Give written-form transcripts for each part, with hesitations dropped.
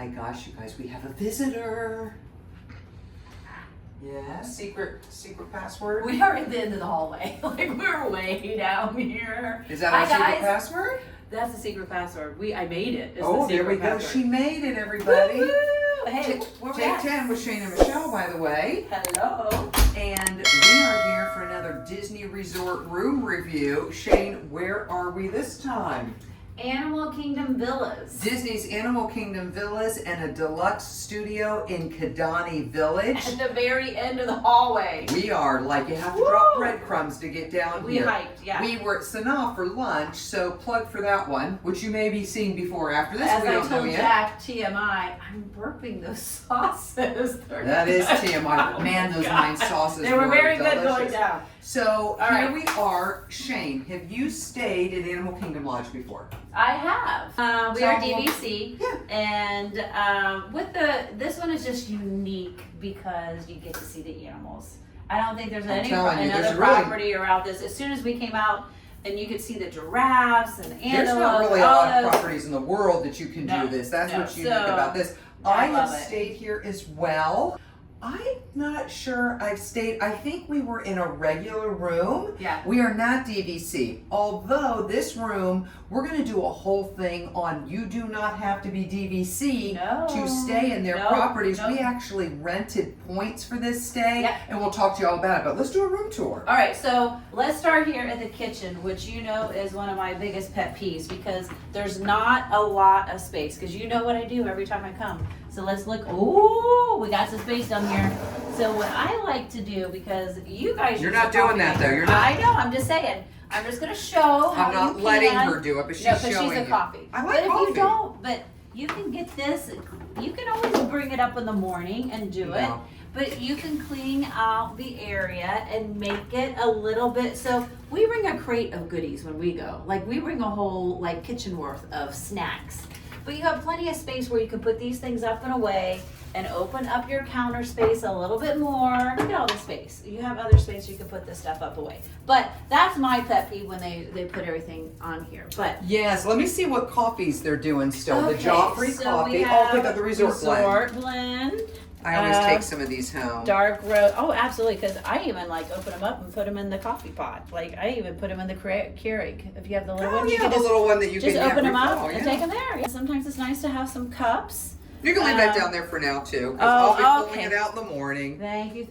my gosh, you guys, we have a visitor. Yeah, secret password. We are at the end of the hallway. Like we're way down here. Is that our secret password? That's the secret password. I made it. It's Oh, the there we go. password. She made it, everybody. Woo-hoo. Hey, where we Take at? 10 with Shane and Michelle, by the way. Hello. And we are here for another Disney Resort room review. Shane, where are we this time? Animal Kingdom Villas. Disney's Animal Kingdom Villas and a Deluxe Studio in Kidani Village. At the very end of the hallway. We are like, you have to drop breadcrumbs to get down We here. hiked, yeah. We were at Sanaa for lunch, so plug for that one, which you may be seeing before or after this. As we I don't know told yet. Jack, TMI, I'm burping those sauces. That is TMI. Man, those nine sauces They were very delicious. good going down. So All here right. we are. Shane, have you stayed at Animal Kingdom Lodge before? I have. We are DVC, Yeah. and this one is just unique because you get to see the animals. I don't think there's another property around this. As soon as we came out, and you could see the giraffes and antelopes. There's not really a lot of properties in the world that you can do this. That's what's unique about this. I have stayed here as well. I'm not sure I've stayed. I think we were in a regular room. Yeah. We are not DVC. Although this room, we're going to do a whole thing on you do not have to be DVC to stay in their properties. We actually rented points for this stay, and we'll talk to you all about it. But let's do a room tour. All right, so let's start here at the kitchen, which you know is one of my biggest pet peeves because there's not a lot of space. Because you know what I do every time I come. So let's look. Ooh, we got some space down here. So what I like to do, because you guys, you're not doing that though. You're not. I know. I'm just saying. I'm just gonna show. I'm not letting her do it, but she's showing. No, because she's a coffee. I like coffee. But if you don't, but you can get this. You can always bring it up in the morning and do it. But you can clean out the area and make it a little bit. So we bring a crate of goodies when we go. Like we bring a whole kitchen worth of snacks. But you have plenty of space where you can put these things up and away and open up your counter space a little bit more. Look at all the space. You have other space you can put this stuff up away. But that's my pet peeve when they put everything on here. But yes, let me see what coffees they're doing still. Okay, The Joffrey so coffee. I'll pick up the Resort blend. I always take some of these home. Dark roast. Oh, absolutely. Because I even open them up and put them in the coffee pot. I even put them in the Keurig. If you have the little one, you can the little one that you just can open them up and take them there. Sometimes it's nice to have some cups. You can leave that down there for now too, because I'll be pulling it out in the morning. Thank you.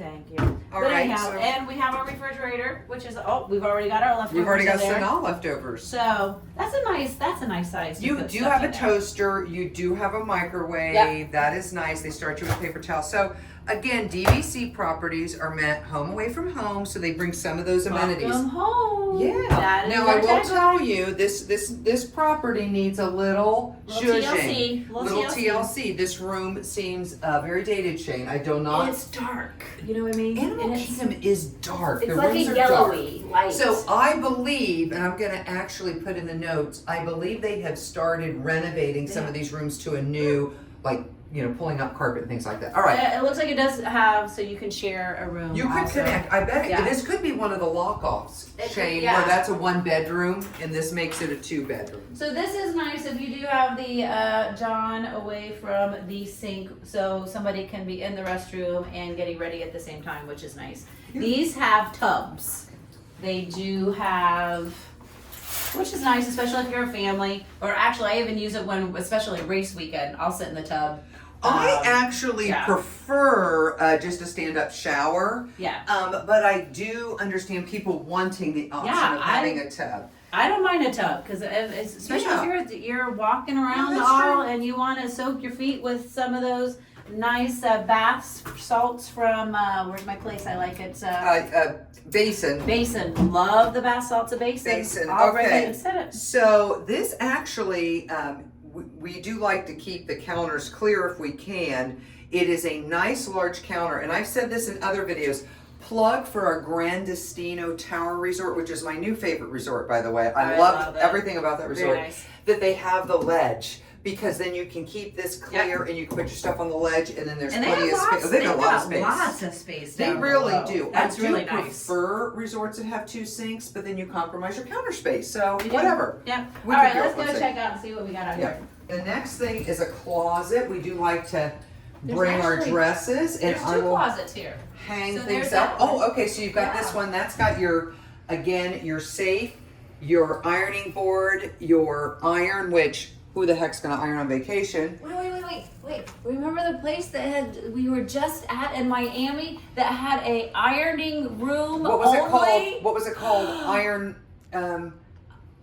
All right. Anyhow, and we have our refrigerator, which is we've already got our leftovers. We've already got Sanaa leftovers. So that's a nice size. You do have a toaster. You do have a microwave. Yep. That is nice. They start you with paper towels. So again, DVC properties are meant home away from home, so they bring some of those amenities. Welcome home. Yeah. Now I will tell you, this property needs a little zhuzhing. Little TLC. This room seems very dated, Shane. I do not. It's dark. You know what I mean? Animal Kingdom is dark. It's like a yellowy light. So I believe, and I'm going to actually put in the notes, I believe they have started renovating some of these rooms to a new, pulling up carpet and things like that. All right. It looks like it does have, so you can share a room. You could connect. I bet this could be one of the lock-offs, Shane, where that's a 1-bedroom and this makes it a 2-bedroom. So this is nice if you do have the John away from the sink, so somebody can be in the restroom and getting ready at the same time, which is nice. Yeah. These have tubs. They do have, which is nice, especially if you're a family. Or actually, I even use it when, especially race weekend, I'll sit in the tub. I actually prefer just a stand-up shower. Yeah. But I do understand people wanting the option of having a tub. I don't mind a tub because especially if you're walking around and you want to soak your feet with some of those nice bath salts from where's my place? I like it. Basin. Basin. Love the bath salts of Basin. Basin. Okay. So this actually. We do like to keep the counters clear if we can. It is a nice large counter, and I've said this in other videos. Plug for our Grandestino Tower Resort, which is my new favorite resort, by the way. I love everything about that resort. Very nice. That they have the ledge. because then you can keep this clear and you can put your stuff on the ledge, and then there's plenty of lots, space. They've got a lot of space. Lots of space. They down really below. do. That's really I do nice. prefer resorts that have 2 sinks, but then you compromise your counter space. So You do? whatever. Yep. We All can right, go let's for go it. check out and see what we got out here. The next thing is a closet. We do like to There's bring our actually- dresses, and There's I 2 will closets here. hang So things there's up. that one. Oh, okay. So you've got this Yeah. one. That's got your, again, your safe, your ironing board, your iron, which who the heck's gonna iron on vacation? Wait. Remember the place that we were just at in Miami that had a ironing room What was only? it called? What was it called? Iron.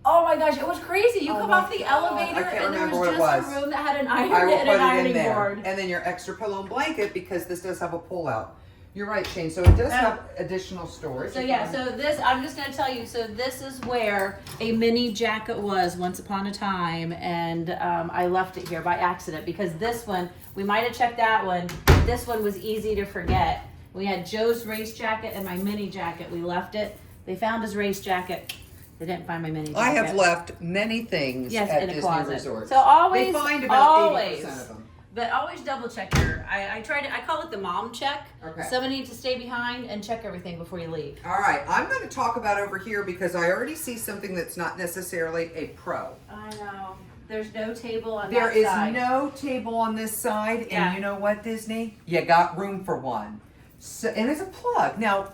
Oh my gosh, it was crazy. You Oh come my off the God, I elevator can't and there remember was what it just was. a room that had an iron I will and put an it in ironing there, board. and then your extra pillow and blanket because this does have a pull-out. You're right, Shane. So it does have additional storage. So yeah, so this, I'm just gonna tell you, so this is where a mini jacket was once upon a time, and I left it here by accident because this one, we might have checked that one, but this one was easy to forget. We had Joe's race jacket and my mini jacket, we left it. They found his race jacket, they didn't find my mini jacket. I have left many things at in a Disney closet. resorts. So always, they find about always. 80% of them. But always double check your, I call it the mom check. Okay. Someone needs to stay behind and check everything before you leave. All right, I'm going to talk about over here because I already see something that's not necessarily a pro. I know. There's no table on There that is side. no table on this side, Yeah. and you know what, Disney? You got room for one. So, and it's a plug. Now,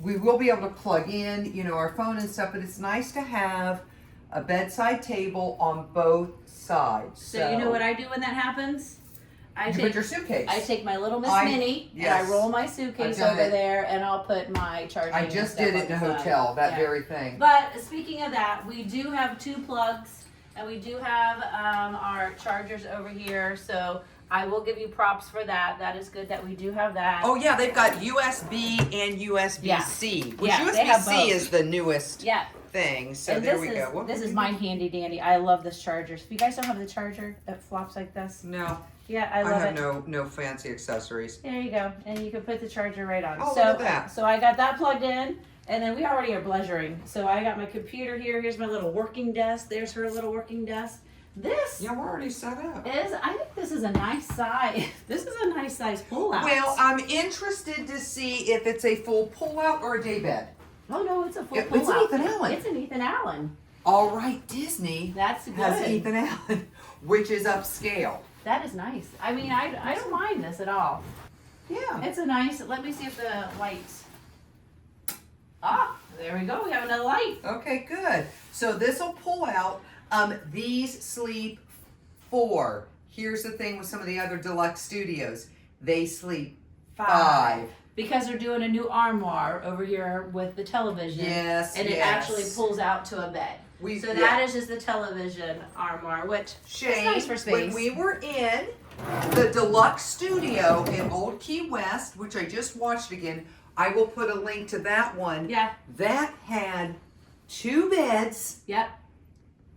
we will be able to plug in, you know, our phone and stuff, but it's nice to have a bedside table on both sides. So you know what I do when that happens? You put your suitcase. I take my little Miss Minnie and yes. I roll my suitcase I've done over it. there, and I'll put my charging. I and just stuff did on it in a the side. hotel, that Yeah. very thing. But speaking of that, we do have 2 plugs, and we do have our chargers over here. So I will give you props for that. That is good that we do have that. Oh yeah, they've got USB and USB-C, which Yeah, they have USB-C both. is the newest Yeah. thing. So And there this we is, go. What this would is you my handy dandy. I love this charger. If you guys don't have the charger that flops like this, No, yeah, I I love have it. no fancy accessories. There you go, and you can put the charger right on. Oh, so, look at that. So I got that plugged in, and then we already are pleasuring. So I got my computer here. Here's my little working desk. There's her little working desk. This Yeah, we're already set up. I think this is a nice size. This is a nice size pull-out. Well, I'm interested to see if it's a full pull-out or a day bed. oh no, it's a full It's pull-out. an Ethan Allen. It's an Ethan Allen. All right, Disney That's good. has Ethan Allen, which is upscale. That is nice. I mean, I don't mind this at all. Yeah. It's a nice, let me see if the lights. Ah, there we go. We have another light. Okay, good. So this will pull out. These sleep 4. Here's the thing with some of the other Deluxe Studios. They sleep 5. Because they're doing a new armoire over here with the television. Yes, And it yes. actually pulls out to a bed. So that is just the television armoire, which Shane, is nice for space. when we were in the Deluxe Studio in Old Key West, which I just watched again, I will put a link to that one. Yeah. That had 2 beds. Yep.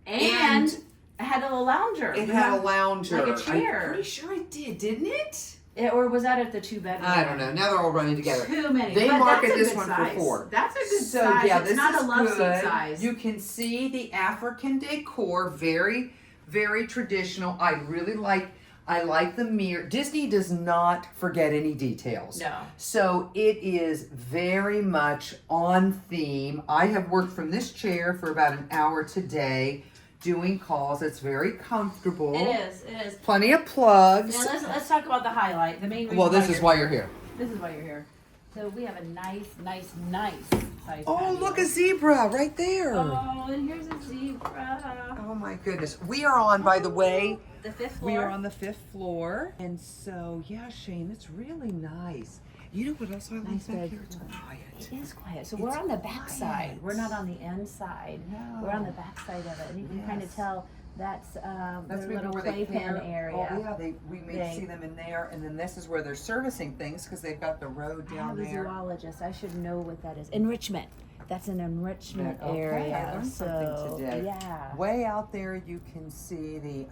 And it had a lounger. It had a lounger. Like a chair. I'm pretty sure it did, didn't it? Or was that at the 2-bedroom? I don't know. Now they're all running together. Too many. They But market that's a this good one size. for 4. That's a good So size. yeah, It's this not is a love seat good. size. You can see the African decor, very, very traditional. I like the mirror. Disney does not forget any details. No. So it is very much on theme. I have worked from this chair for about an hour today doing calls. It's very comfortable. It is. It is. Plenty of plugs. Now let's talk about the highlight. The main reason. Well, this is why you're here. This is why you're here. So we have a nice size. Oh, patio. look, a zebra right there. Oh, and here's a zebra. Oh my goodness. We are on, by the way, The 5th floor. we are on the 5th floor. And so, yeah, Shane, it's really nice. You know what else I like Nice back bed. here? It's quiet. It is quiet. So It's we're on the back quiet. side. We're not on the inside. No. We're on the back side of it, and you can kind of Yes. tell that's That's their maybe little where they playpen care. area. Oh yeah, we may see them in there, and then this is where they're servicing things because they've got the road I down have a there. zoologist. I should know what that is. Enrichment. That's an enrichment Okay, area. I learned something So, today. Yeah. Way out there, you can see the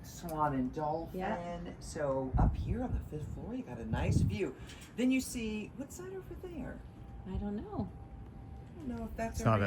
swan and dolphin. Yeah. So up here on the 5th floor, you got a nice view. Then you see what's that over there? I don't know. I don't know if that's It's not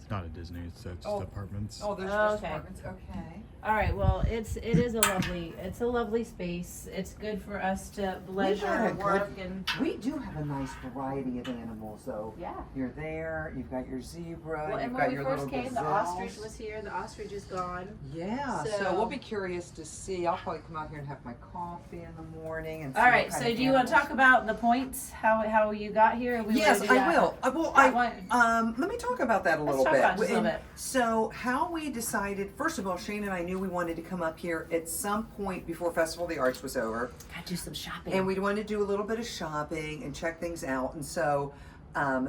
It's not a Disney. It's just apartments. Oh, there's just apartments. Okay. All right. Well, it is a lovely space. It's good for us to leisure and work and. We do have a nice variety of animals, though. Yeah. You're there. You've got your zebra. Well, and you've when got we your first little came, the gazelles. ostrich was here. The ostrich is gone. Yeah. So we'll be curious to see. I'll probably come out here and have my coffee in the morning and. See all right. what kind So of do you want to animals. talk about the points? How you got here? Yes, I will. Let me talk about that a little talk bit. about it just a little bit. So how we decided, first of all, Shane and I knew we wanted to come up here at some point before Festival of the Arts was over. Gotta do some shopping. And we wanted to do a little bit of shopping and check things out. And so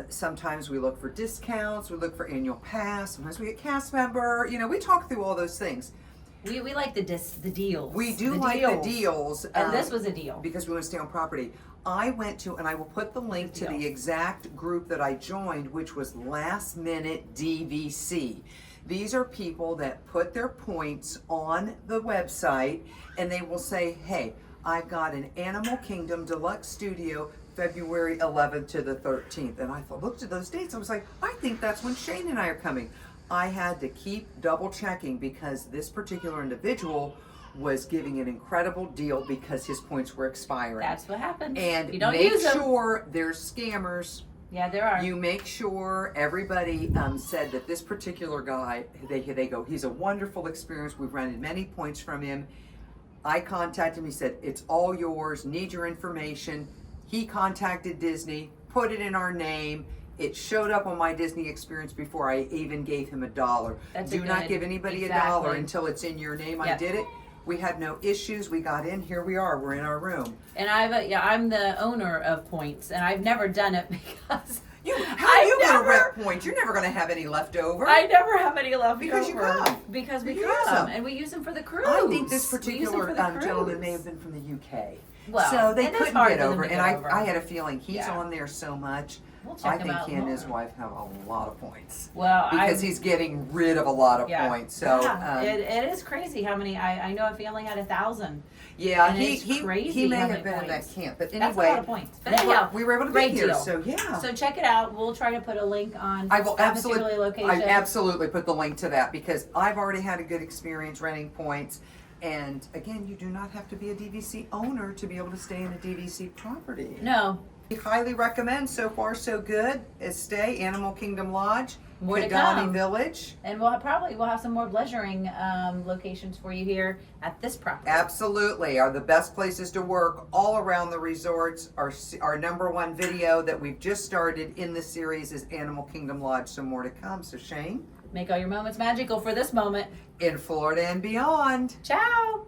sometimes we look for discounts, we look for annual pass, sometimes we get cast member, we talk through all those things. We like the deals. We do like the deals. And this was a deal. Because we want to stay on property. I went to, and I will put the link to the exact group that I joined, which was Last Minute DVC. These are people that put their points on the website and they will say, hey, I've got an Animal Kingdom Deluxe Studio February 11th to the 13th. And I looked at those dates, I was like, I think that's when Shane and I are coming. I had to keep double checking because this particular individual was giving an incredible deal because his points were expiring. That's what happens. And you don't make use them. sure there's scammers. Yeah, there are. You make sure everybody said that this particular guy, they go, he's a wonderful experience. We've rented many points from him. I contacted him. He said, it's all yours. Need your information. He contacted Disney, put it in our name. It showed up on my Disney experience before I even gave him $1. Do not give anybody $1 until it's in your name. Yep. I did it. We had no issues. We got in. Here we are. We're in our room. And I'm the owner of points, and I've never done it because how are you going to rent points? You're never going to have any left over. I never have any left because over. Because we use come and we use them for the cruise. I think this particular gentleman may have been from the UK. Well, so they couldn't get over. And I had a feeling he's on there so much. I think he and his wife have a lot of points. Well, because he's getting rid of a lot of points. So it is crazy how many. I know if he only had 1,000. Yeah, he may have been in that camp. But anyway, that's a lot of points. But anyhow, we were able to great get here. Deal. So yeah. So check it out. We'll try to put a link on. I will absolutely put the link to that because I've already had a good experience renting points. And again, you do not have to be a DVC owner to be able to stay in a DVC property. No. We highly recommend. So far, so good. Stay Animal Kingdom Lodge, Kidani Village, and we'll have some more pleasuring locations for you here at this property. Absolutely, are the best places to work all around the resorts. Our #1 video that we've just started in the series is Animal Kingdom Lodge. Some more to come. So Shane, make all your moments magical for this moment in Florida and beyond. Ciao.